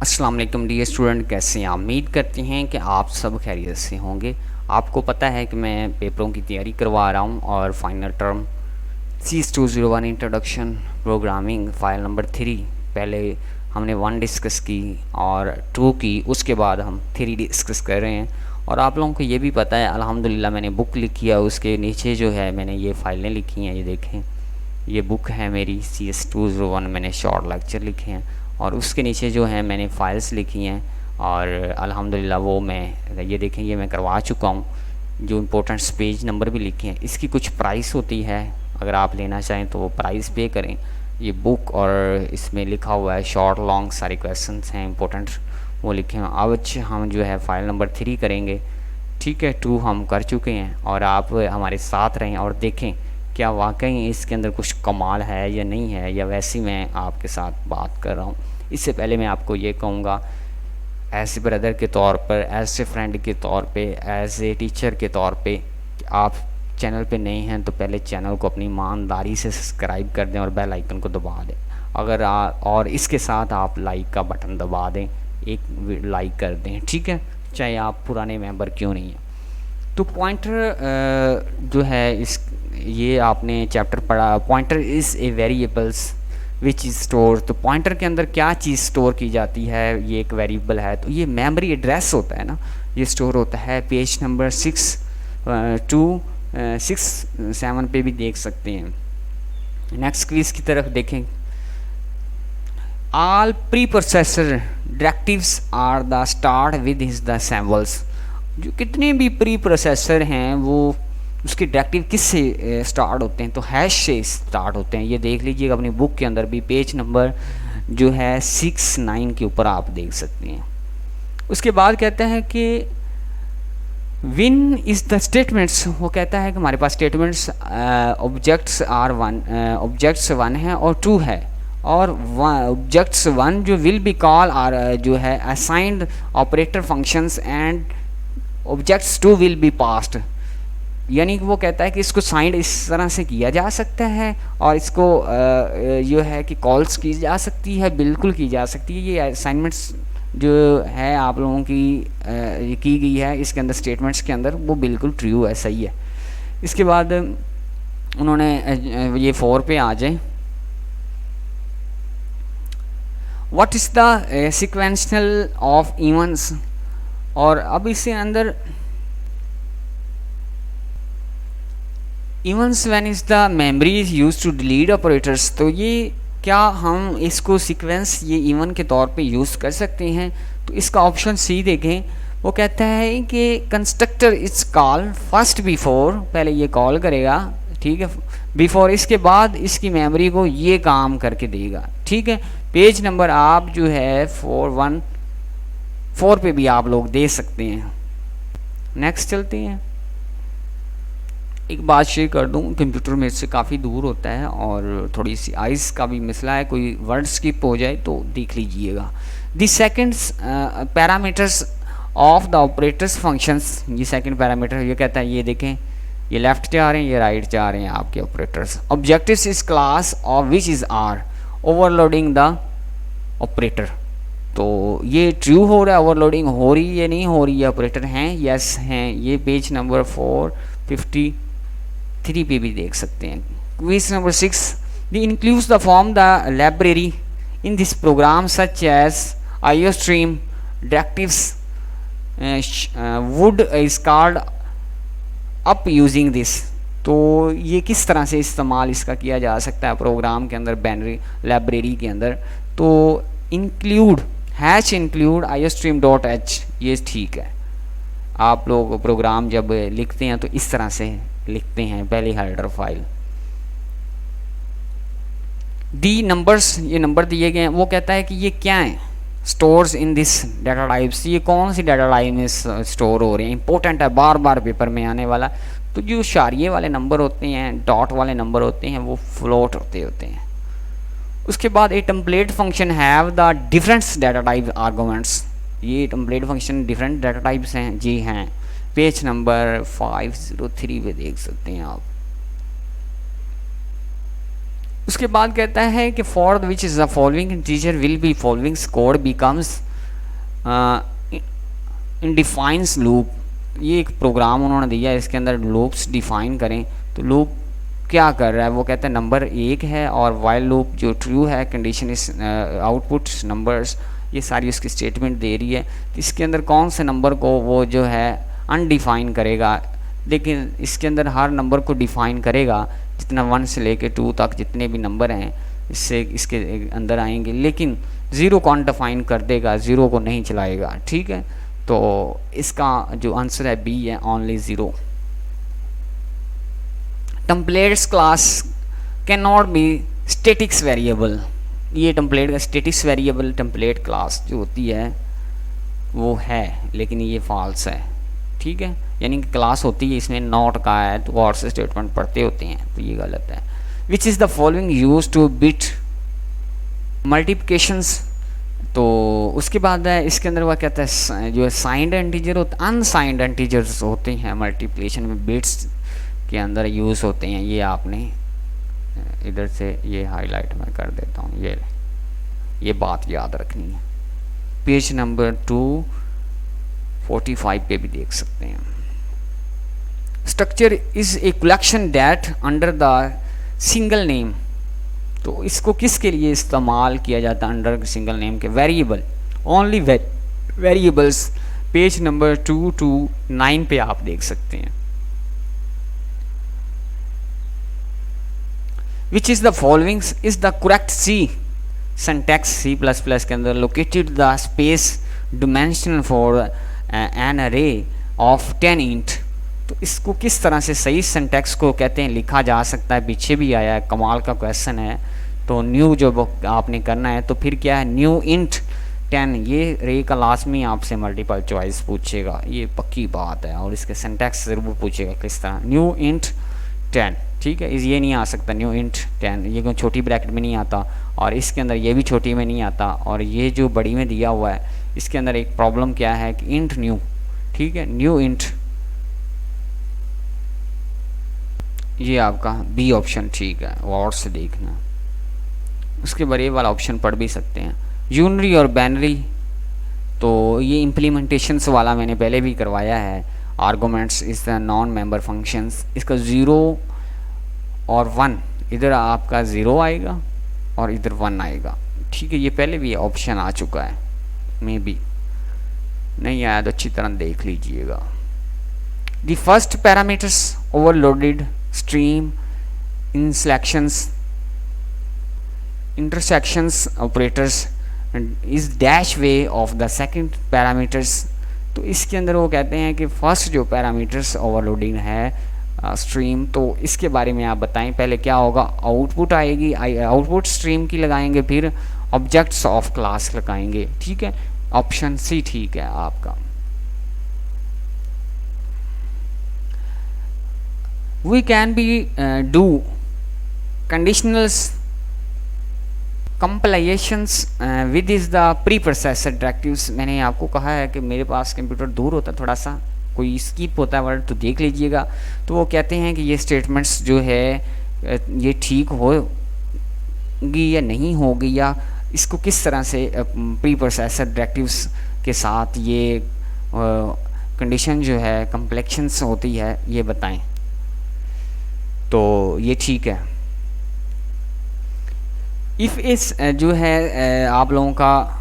अस्सलाम वालेकुम dear student, कैसे हैं आप? उम्मीद करते हैं कि आप सब खैरियत से होंगे। आपको पता है कि मैं पेपरों की तैयारी करवा रहा हूं और final term CS201 introduction programming file number 3 पहले हमने 1 डिस्कस की और 2 की, उसके बाद हम 3 डिस्कस कर रहे हैं। और आप लोगों को ये भी पता है अल्हम्दुलिल्लाह मैंने बुक लिखी है, उसके नीचे जो है मैंने ये फ़ाइलें लिखी हैं। ये देखें, ये बुक है मेरी CS201, मैंने शॉर्ट लेक्चर लिखे हैं और उसके नीचे जो है मैंने फ़ाइल्स लिखी हैं और अल्हम्दुलिल्लाह वो मैं ये देखें ये मैं करवा चुका हूँ। जो इम्पोर्टेंट्स पेज नंबर भी लिखे हैं। इसकी कुछ प्राइस होती है, अगर आप लेना चाहें तो वो प्राइस पे करें। ये बुक और इसमें लिखा हुआ है शॉर्ट लॉन्ग सारे क्वेश्चंस हैं इम्पोर्टेंट वो लिखे हैं। आज हम जो है फ़ाइल नंबर 3 करेंगे, ठीक है। 2 हम कर चुके हैं और आप हमारे साथ रहें और देखें क्या वाकई इसके अंदर कुछ कमाल है या नहीं है, या वैसे मैं आपके साथ बात कर रहा हूँ। इससे पहले मैं आपको ये कहूँगा एज ए ब्रदर के तौर पर, एज ए फ्रेंड के तौर पे, एज ए टीचर के तौर पे, आप चैनल पे नए हैं तो पहले चैनल को अपनी ईमानदारी से सब्सक्राइब कर दें और बेल आइकन को दबा दें। अगर और इसके साथ आप लाइक का बटन दबा दें, एक लाइक कर दें, ठीक है, चाहे आप पुराने मेंबर क्यों नहीं हैं। तो पॉइंटर जो है इस ये आपने चैप्टर पढ़ा, pointer is a variables which is store. तो पॉइंटर के अंदर क्या चीज़ स्टोर की जाती है, ये एक वेरिएबल है, तो ये मेमोरी एड्रेस होता है ना, ये स्टोर होता है। पेज नंबर 6 पे भी देख सकते हैं। नेक्स्ट क्विज की तरफ देखें। All preprocessor directives are the start with his the symbols. जो कितने भी प्री प्रोसेसर हैं वो उसके डायरेक्टिव किस से स्टार्ट होते हैं, तो हैश से स्टार्ट होते हैं। ये देख लीजिएगा अपनी बुक के अंदर भी, पेज नंबर जो है 69 के ऊपर आप देख सकते हैं। उसके बाद कहता है कि विन इज़ द स्टेटमेंट्स। वो कहता है कि हमारे पास स्टेटमेंट्स ऑब्जेक्ट्स आर ऑब्जेक्ट्स 1 है और 2 है, और ऑब्जेक्ट्स 1 जो विल बी कॉल आर जो है assigned operator functions and objects 2 will be passed. यानी कि वो कहता है कि इसको साइंड इस तरह से किया जा सकता है और इसको जो है कि कॉल्स की जा सकती है, बिल्कुल की जा सकती है। ये असाइनमेंट्स जो है आप लोगों की गई है इसके अंदर, स्टेटमेंट्स के अंदर, वो बिल्कुल ट्रू है, सही है। इसके बाद उन्होंने ये 4 पे आ जाए। What is the sequential of events. और अब इसके अंदर events when is the memory is use to delete operators. तो ये क्या हम इसको सीक्वेंस ये इवन के तौर पे यूज़ कर सकते हैं? तो इसका ऑप्शन सी देखें। वो कहता है कि constructor it's call first before, पहले ये कॉल करेगा, ठीक है, बिफोर, इसके बाद इसकी मेमोरी को ये काम करके देगा, ठीक है। पेज नंबर आप जो है 414 पे भी आप लोग दे सकते हैं। नेक्स्ट चलते हैं। एक बात शेयर कर दूं, कंप्यूटर मेरे से काफ़ी दूर होता है और थोड़ी सी आइज़ का भी मसला है, कोई वर्ड स्किप हो जाए तो देख लीजिएगा। The seconds parameters of the operators functions. ये सेकंड पैरामीटर ये कहता है, ये देखें, ये लेफ्ट जा रहे हैं, ये राइट जा रहे हैं आपके operators. Objectives is class of which is are overloading the operator. तो ये ट्रू हो रहा है, ओवरलोडिंग हो रही है, नहीं हो रही है, ऑपरेटर हैं, यस हैं। ये पेज नंबर 453 पे भी देख सकते हैं। Quiz number 6, the includes the form the library in this program such as IOStream directives would is called up using this। तो ये किस तरह से इस्तेमाल इसका किया जा सकता है प्रोग्राम के अंदर, बाइनरी लाइब्रेरी के अंदर। तो इंक्लूड हैश इंक्लूड IOStream.h, ये ठीक है। आप लोग प्रोग्राम जब लिखते हैं तो इस तरह से लिखते हैं, पहले हेडर फाइल। दी नंबर्स, ये नंबर दिए गए हैं। वो कहता है कि ये क्या है, stores in this data types, ये कौन सी डाटा टाइप में स्टोर हो रहे हैं, इंपॉर्टेंट है, बार बार पेपर में आने वाला। तो जो शारिये वाले नंबर होते हैं, डॉट वाले नंबर होते हैं, वो फ्लोट होते हैं। उसके बाद a template function have the different data type arguments. ये template function different data types हैं, जी हैं। पेज नंबर 503 पे देख सकते हैं आप। उसके बाद कहता है कि for which is the following integer will be following code becomes in defines loop, ये एक प्रोग्राम उन्होंने दिया है, इसके अंदर लूप्स डिफाइन करें। तो लूप क्या कर रहा है, वो कहता है नंबर 1 है और वाइल लूप जो ट्रू है, कंडीशन इस आउटपुट नंबर्स, ये सारी उसकी स्टेटमेंट दे रही है। इसके अंदर कौन से नंबर को वो जो है अनडिफाइन करेगा, लेकिन इसके अंदर हर नंबर को डिफाइन करेगा, जितना 1 से लेके 2 तक जितने भी नंबर हैं इससे इसके अंदर आएंगे, लेकिन 0 को अनडिफाइन कर देगा, 0 को नहीं चलाएगा। ठीक है, तो इसका जो आंसर है बी है, only 0। Templates class can not be statics variable, ये टेम्पलेट का स्टेटिक्स वेरिएबल टेम्पलेट क्लास जो होती है वो है, लेकिन ये फॉल्स है। ठीक है, यानी कि क्लास होती है इसमें नॉट का है, तो और से स्टेटमेंट पढ़ते होते हैं, तो ये गलत है। विच is the following use two bit multiplications, तो उसके बाद है इसके अंदर वह कहता है जो साइंड इंटीजर होते, अनसाइंड इंटीजर्स होते हैं मल्टीप्लिकेशन में, बिट्स के अंदर यूज़ होते हैं। ये आपने इधर से ये हाईलाइट मैं कर देता हूँ, ये बात याद रखनी है। पेज नंबर 245 पे भी देख सकते हैं। Structure is a collection that under the single name, तो इसको किसके लिए इस्तेमाल किया जाता है अंडर सिंगल नेम के, variable, only variables. Page number 229 पे आप देख सकते हैं। Which is the following is the correct C syntax, C plus plus के अंदर located the space dimension for an array of 10 int, तो इसको किस तरह से सही सिंटैक्स को कहते हैं लिखा जा सकता है, पीछे भी आया है, कमाल का क्वेश्चन है। तो न्यू जो आपने करना है, तो फिर क्या है, न्यू इंट 10, ये रे का लाजमी आपसे मल्टीपल चॉइस पूछेगा, ये पक्की बात है, और इसके सिंटैक्स ज़रूर पूछेगा किस तरह, न्यू इंट 10। ठीक है, ये नहीं आ सकता न्यू इंट 10, ये कोई छोटी ब्रैकेट में नहीं आता, और इसके अंदर ये भी छोटी में नहीं आता, और ये जो बड़ी में दिया हुआ है इसके अंदर एक प्रॉब्लम क्या है कि इंट न्यू। ठीक है, न्यू इंट, ये आपका बी ऑप्शन ठीक है, और से देखना। उसके बाद ये वाला ऑप्शन पढ़ भी सकते हैं, यूनरी और बैनरी, तो ये इम्प्लीमेंटेशंस वाला मैंने पहले भी करवाया है। Arguments is the non member functions, इसका 0 और 1, इधर आपका 0 आएगा और इधर 1 आएगा। ठीक है, ये पहले भी ऑप्शन आ चुका है, मे बी नहीं आया तो अच्छी तरह देख लीजिएगा। The first parameters overloaded stream in selections intersections operators is dash way of the second parameters, तो इसके अंदर वो कहते हैं कि फर्स्ट जो पैरामीटर्स ओवरलोडिंग है स्ट्रीम, तो इसके बारे में आप बताएं। पहले क्या होगा, आउटपुट आएगी, आउटपुट स्ट्रीम की लगाएंगे, फिर ऑब्जेक्ट्स ऑफ क्लास लगाएंगे। ठीक है, ऑप्शन सी ठीक है आपका। We can be do conditionals compilations with is the preprocessor directives. मैंने आपको कहा है कि मेरे पास कंप्यूटर दूर होता है, थोड़ा सा कोई स्किप होता है वर्ड तो देख लीजिएगा। तो वो कहते हैं कि ये स्टेटमेंट्स जो है ये ठीक होगी या नहीं होगी, या इसको किस तरह से प्री प्रोसेसर डायरेक्टिव्स के साथ ये कंडीशन जो है कम्प्लेक्शंस होती है, ये बताएं। तो ये ठीक है। इफ़ इस जो है आप लोगों का,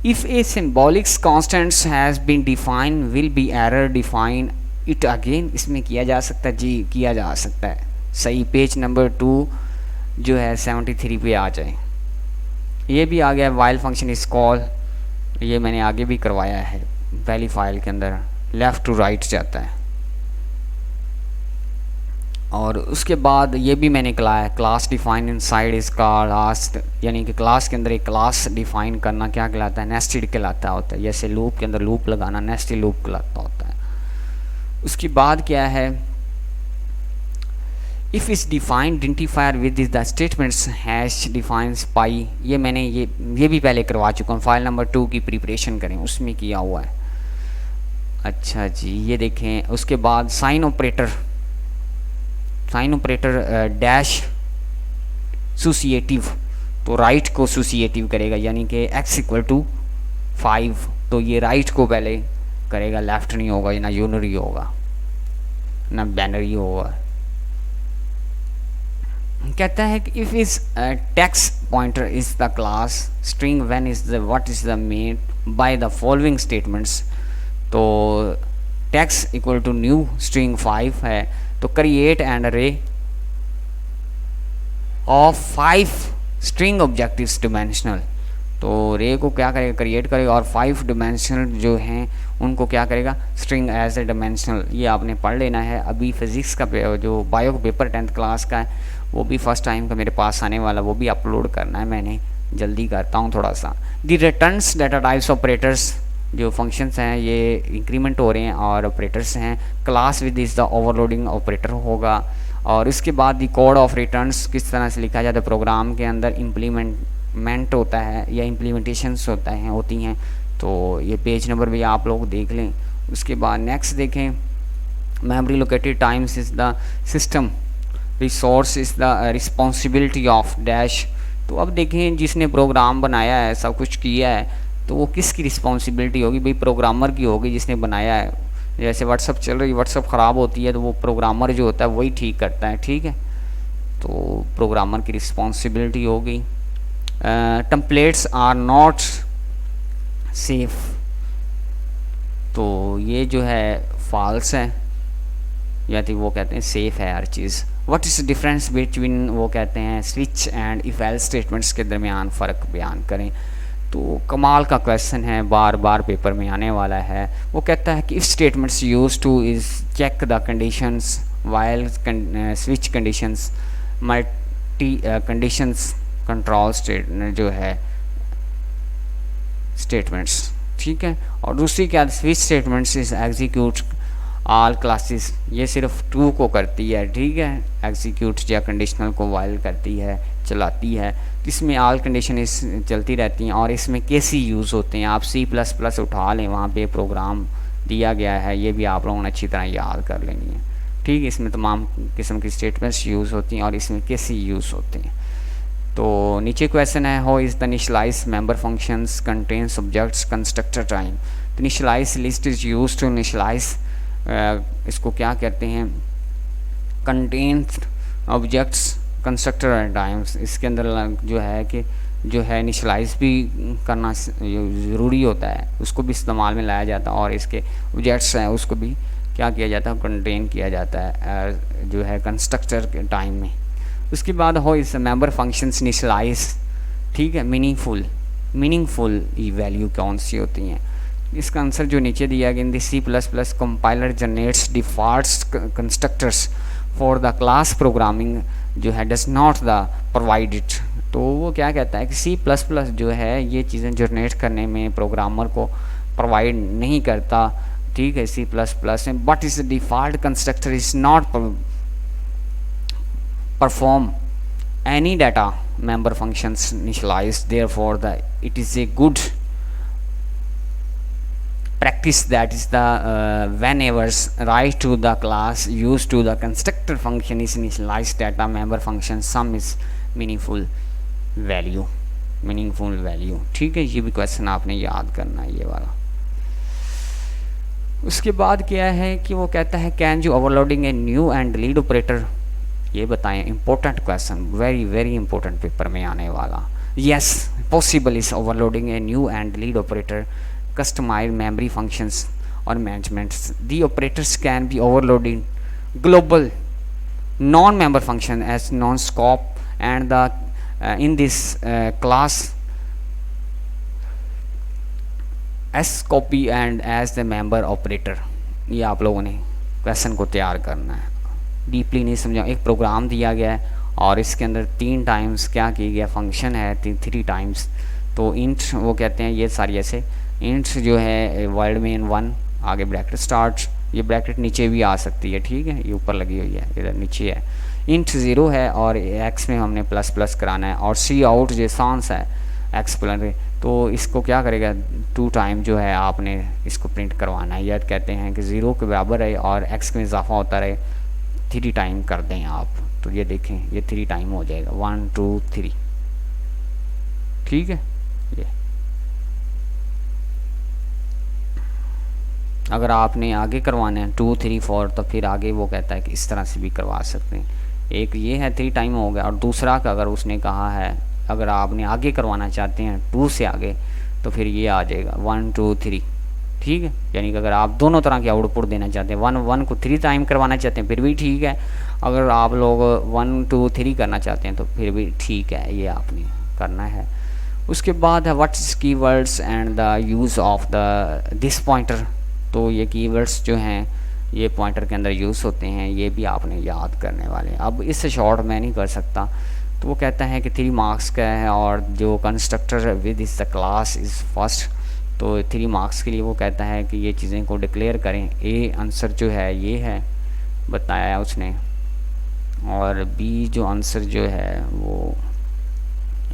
if a symbolics constants has been define will be error define it again, इसमें किया जा सकता है जी, किया जा सकता है। सही, पेज नंबर 2 जो है 73 पे आ जाए। ये भी आ गया, वाइल फंक्शन इस कॉल, ये मैंने आगे भी करवाया है, पहली फाइल के अंदर लेफ़्ट टू राइट जाता है। और उसके बाद ये भी मैंने कराया, क्लास डिफाइन इनसाइड इस क्लास, यानी कि क्लास के अंदर एक क्लास डिफाइन करना क्या कहलाता है, नेस्टेड कहलाता होता है। जैसे लूप के अंदर लूप लगाना नेस्टेड लूप कहलाता होता है। उसके बाद क्या है, if is defined identifier with is the statements hash defines pi, ये मैंने ये भी पहले करवा चुका हूँ। फाइल नंबर 2 की प्रिपरेशन करें, उसमें किया हुआ है। अच्छा जी, ये देखें। उसके बाद sign operator, sign operator dash associative, तो राइट को एसोसिएटिव करेगा, यानी कि x इक्वल टू 5, तो ये राइट को पहले करेगा, लेफ्ट नहीं होगा, ना यूनरी होगा ना बैनरी होगा। कहता है कि if is text pointer is the class string when is the what is the mean by the following statements, तो text equal to new string 5 है, तो create and array of 5 string objectives dimensional, तो रे को क्या करेगा, create करेगा और 5 डिमेंशनल जो हैं उनको क्या करेगा, स्ट्रिंग एज ए डिमेंशनल। ये आपने पढ़ लेना है। अभी फिज़िक्स का जो बायो पेपर 10th क्लास का है वो भी फर्स्ट टाइम का मेरे पास आने वाला, वो भी अपलोड करना है, मैंने जल्दी करता हूँ थोड़ा सा। दी रिटर्न्स डाटा टाइप्स ऑपरेटर्स, जो फंक्शंस हैं ये इंक्रीमेंट हो रहे हैं और ऑपरेटर्स हैं। Class with is the overloading operator होगा। और इसके बाद दी कोड ऑफ रिटर्न्स किस तरह से लिखा जाता है, प्रोग्राम के अंदर इम्प्लीमेंट होता है या इम्प्लीमेंटेशंस होती हैं, तो ये पेज नंबर भी आप लोग देख लें। उसके बाद नेक्स्ट देखें, memory located times is the system resource is the responsibility of dash. तो अब देखें जिसने प्रोग्राम बनाया है, सब कुछ किया है, तो वो किसकी रिस्पॉन्सिबिलिटी होगी, भाई प्रोग्रामर की होगी जिसने बनाया है। जैसे व्हाट्सअप चल रही, व्हाट्सअप ख़राब होती है तो वो प्रोग्रामर जो होता है वही ठीक करता है, ठीक है, तो प्रोग्रामर की रिस्पॉन्सिबिलिटी होगी। टेम्पलेट्स आर नॉट सेफ, तो ये जो है फॉल्स है, या तो वो कहते हैं सेफ है हर चीज़। व्हाट इज़ डिफरेंस बिटवीन, वो कहते हैं switch and if else statements के दरमियान फ़र्क बयान करें। तो कमाल का क्वेश्चन है, बार बार पेपर में आने वाला है। वो कहता है कि if statements use to is check the conditions while switch conditions multi conditions control statement जो है स्टेटमेंट्स, ठीक है। और दूसरी क्या, switch statements is execute all classes, ये सिर्फ ट्रू को करती है, ठीक है, एग्जीक्यूट या कंडीशनल को वाइल करती है, चलाती है। इसमें ऑल कंडीशन इस चलती रहती हैं और इसमें कैसी यूज़ होते हैं, आप C++ उठा लें, वहाँ पे प्रोग्राम दिया गया है, ये भी आप लोगों ने अच्छी तरह याद कर लेनी है, ठीक है। इसमें तमाम किस्म की स्टेटमेंट्स यूज़ होती हैं और इसमें कैसी यूज़ होते हैं। तो नीचे क्वेश्चन है, how is the initialize member functions contain subjects constructor time. तो initialize list is use to initialize, इसको क्या कहते हैं, कंटेन ऑब्जेक्ट्स कंस्ट्रक्टर टाइम्स। इसके अंदर जो है कि जो है इनिशियलाइज भी करना ज़रूरी होता है, उसको भी इस्तेमाल में लाया जाता है, और इसके ऑब्जेक्ट्स हैं उसको भी क्या किया जाता है, कंटेन किया जाता है जो है कंस्ट्रक्टर के टाइम में। उसके बाद हो इस मेंबर फंक्शंस इनिशियलाइज, ठीक है, मीनिंगफुल वैल्यू कौन सी होती हैं। इसका आंसर जो नीचे दिया गया, in the C++ compiler generates default constructors for the class programming जो है डज नॉट द प्रोवाइडेड। तो वो क्या कहता है कि C++ जो है ये चीज़ें जनरेट करने में प्रोग्रामर को प्रोवाइड नहीं करता, ठीक है, C++ में, but is default constructor is not perform any data member functions initialized, therefore it is a good practice that is the whenever write to the class used to the constructor function is initialized data member function sum is meaningful value, ठीक है। ये भी question आपने याद करना है, ये वाला। उसके बाद क्या है कि वो कहता है can you overloading a new and delete operator, ये बताएं, important question, very important paper में आने वाला। Yes, possible is overloading a new and delete operator customize memory functions और managements. The operators can be overloading global non member function as non scope and the in this class as copy and as the member operator. ये आप लोगों ने question को तैयार करना है, deeply नहीं समझा। एक प्रोग्राम दिया गया है और इसके अंदर 3 टाइम्स क्या किया गया, फंक्शन है 3 टाइम्स। तो इंट वो कहते हैं, ये सारी ऐसे इंट जो है वर्ड मेन 1 आगे ब्रैकेट स्टार्ट, ये ब्रैकेट नीचे भी आ सकती है, ठीक है, ये ऊपर लगी हुई है, इधर नीचे है। इंट 0 है और एक्स में हमने ++ कराना है, और सी आउट जो सांस है एक्सप्लेनरी, तो इसको क्या करेगा 2 टाइम जो है आपने इसको प्रिंट करवाना है। यह कहते हैं कि 0 के बराबर रहे और एक्स में इजाफा होता रहे, 3 टाइम कर दें आप, तो ये देखें ये 3 टाइम हो जाएगा, 1 2 3, ठीक है। ये अगर आपने आगे करवाना है 2, 3, 4 तो फिर आगे वो कहता है कि इस तरह से भी करवा सकते हैं। एक ये है 3 टाइम हो गया, और दूसरा का अगर उसने कहा है अगर आपने आगे करवाना चाहते हैं 2 से आगे तो फिर ये आ जाएगा 1, 2, 3। ठीक है, यानी कि अगर आप दोनों तरह की आउटपुट देना चाहते हैं 1 को 3 टाइम करवाना चाहते हैं फिर भी ठीक है, अगर आप लोग 1, 2, 3 करना चाहते हैं तो फिर भी ठीक है, ये आपने करना है। उसके बाद है what is keywords and the use of the this pointer. तो ये कीवर्ड्स जो हैं ये पॉइंटर के अंदर यूज़ होते हैं, ये भी आपने याद करने वाले हैं। अब इससे शॉर्ट मैं नहीं कर सकता, तो वो कहता है कि 3 मार्क्स का है और जो constructor with is the class is first, तो 3 मार्क्स के लिए वो कहता है कि ये चीज़ें को डिक्लेयर करें। ए आंसर जो है ये है बताया उसने, और बी जो आंसर जो है वो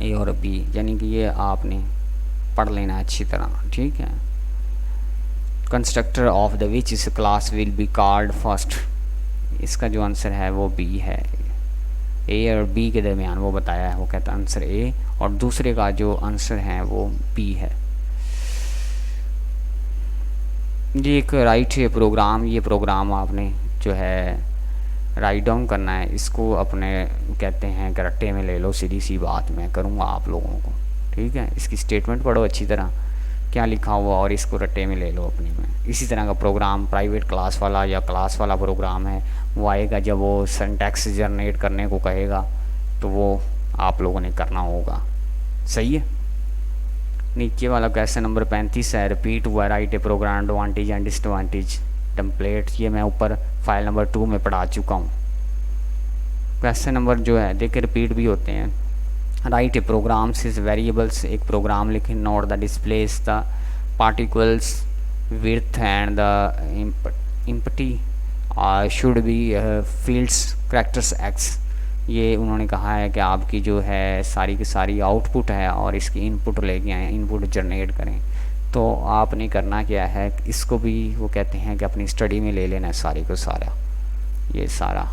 ए और बी, यानी कि ये आपने पढ़ लेना अच्छी तरह। ठीक है, कंस्ट्रक्टर ऑफ द विच इस class will be called first, इसका जो आंसर है वो बी है। ए और बी के दरमियान वो बताया है, वो कहता है आंसर ए, और दूसरे का जो आंसर है वो बी है। ये एक राइट है प्रोग्राम, ये प्रोग्राम आपने जो है राइट डाउन करना है, इसको अपने कहते हैं कि रट्टे में ले लो, सीधी सी बात मैं करूँगा आप लोगों को। ठीक है, इसकी स्टेटमेंट पढ़ो अच्छी तरह क्या लिखा हुआ और इसको रट्टे में ले लो अपने में। इसी तरह का प्रोग्राम प्राइवेट क्लास वाला या क्लास वाला प्रोग्राम है, वो आएगा जब वो सिंटैक्स जनरेट करने को कहेगा तो वो आप लोगों ने करना होगा। सही है। नीचे वाला क्वेश्चन नंबर 35 है, repeat write a program advantage and disadvantage template. ये मैं ऊपर फाइल नंबर 2 में पढ़ा चुका हूँ। क्वेश्चन नंबर जो है देखिए रिपीट भी होते हैं। Write a programs is variables, एक प्रोग्राम लिखें। Note the displace the particles width and the empty should be fields characters X. ये उन्होंने कहा है कि आपकी जो है सारी की सारी आउटपुट है और इसकी इनपुट लेके आए, इनपुट जनरेट करें। तो आपने करना क्या है, इसको भी वो कहते हैं कि अपनी स्टडी में ले लेना है सारी को सारा, ये सारा।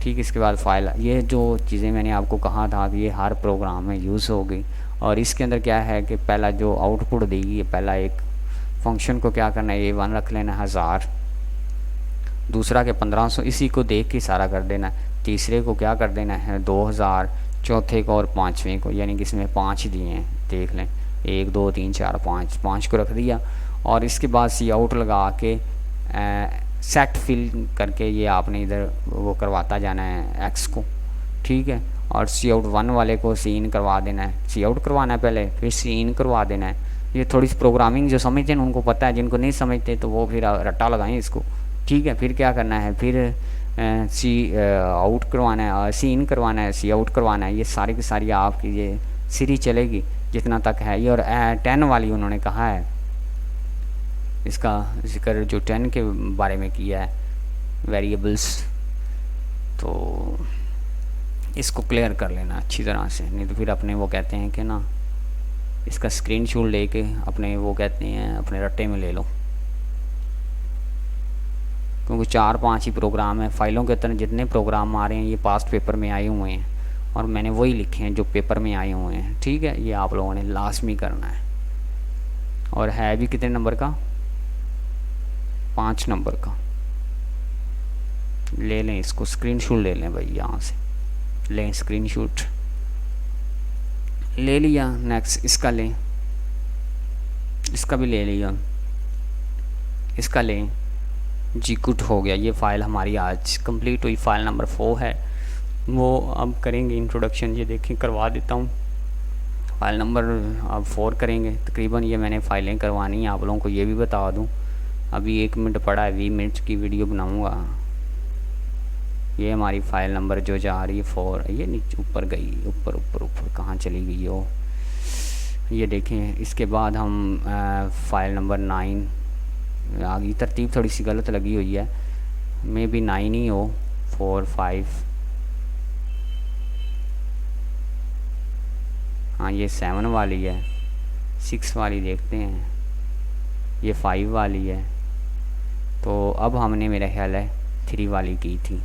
ठीक, इसके बाद फाइल, ये जो चीज़ें मैंने आपको कहा था कि ये हर प्रोग्राम में यूज़ होगी। और इसके अंदर क्या है कि पहला जो आउटपुट देगी, ये पहला एक फंक्शन को क्या करना है, A1 रख लेना 1000, दूसरा के 1500, इसी को देख के सारा कर देना। तीसरे को क्या कर देना है 2000, चौथे को और पाँचवें को, यानी कि इसमें 5 दिए हैं, देख लें 1, 2, 3, 4, 5 को रख दिया। और इसके बाद सी आउट लगा के सेट फिल करके ये आपने इधर वो करवाता जाना है एक्स को। ठीक है, और सी आउट 1 वाले को सी इन करवा देना है, सी आउट करवाना है पहले, फिर सी इन करवा देना है। ये थोड़ी सी प्रोग्रामिंग जो समझते हैं उनको पता है, जिनको नहीं समझते तो वो फिर रट्टा लगाएं इसको। ठीक है, फिर क्या करना है, फिर सी आउट करवाना है, सी इन करवाना है, सी आउट करवाना है। ये सारी की सारी आपकी ये सीरी चलेगी जितना तक है ये। और 10 वाली उन्होंने कहा है, इसका जिक्र जो 10 के बारे में किया है वेरिएबल्स, तो इसको क्लियर कर लेना अच्छी तरह से, नहीं तो फिर अपने वो कहते हैं कि ना इसका स्क्रीनशॉट लेके अपने वो कहते हैं अपने रट्टे में ले लो, क्योंकि 4-5 ही प्रोग्राम है। फाइलों के तरह जितने प्रोग्राम आ रहे हैं ये पास्ट पेपर में आए हुए हैं और मैंने वही लिखे हैं जो पेपर में आए हुए हैं। ठीक है, ये आप लोगों ने लाजमी करना है। और है भी कितने नंबर का, 5 नंबर का। ले लें इसको, स्क्रीनशॉट ले लें भाई, यहाँ से लें स्क्रीनशॉट, ले लिया। नेक्स्ट इसका लें, इसका भी ले लिया, इसका लें जी, गुड हो गया। ये फ़ाइल हमारी आज कंप्लीट हुई, फाइल नंबर 4 है। वो अब करेंगे इंट्रोडक्शन, ये देखें करवा देता हूँ। फाइल नंबर अब 4 करेंगे। तकरीबन ये मैंने फ़ाइलें करवानी है, आप लोगों को ये भी बता दूँ। अभी 1 मिनट पड़ा है, 20 मिनट की वीडियो बनाऊँगा। ये हमारी फ़ाइल नंबर जो जा रही है 4, ये नीचे ऊपर गई, ऊपर ऊपर ऊपर कहाँ चली गई हो, ये देखें। इसके बाद हम फाइल नंबर 9, आगे तरतीब थोड़ी सी गलत लगी हुई है, मे बी 9 ही हो, 4, 5, हाँ ये 7 वाली है, 6 वाली देखते हैं, ये 5 वाली है। तो अब हमने मेरा ख्याल है 3 वाली की थी।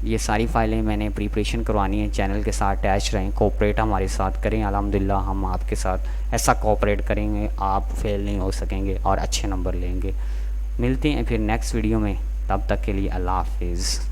ये सारी फ़ाइलें मैंने प्रिपरेशन करवानी है, चैनल के साथ अटैच रहें, कोऑपरेट हमारे साथ करें। अल्हम्दुलिल्लाह हम आपके साथ ऐसा कोऑपरेट करेंगे, आप फेल नहीं हो सकेंगे और अच्छे नंबर लेंगे। मिलते हैं फिर नेक्स्ट वीडियो में, तब तक के लिए अल्लाह हाफिज़।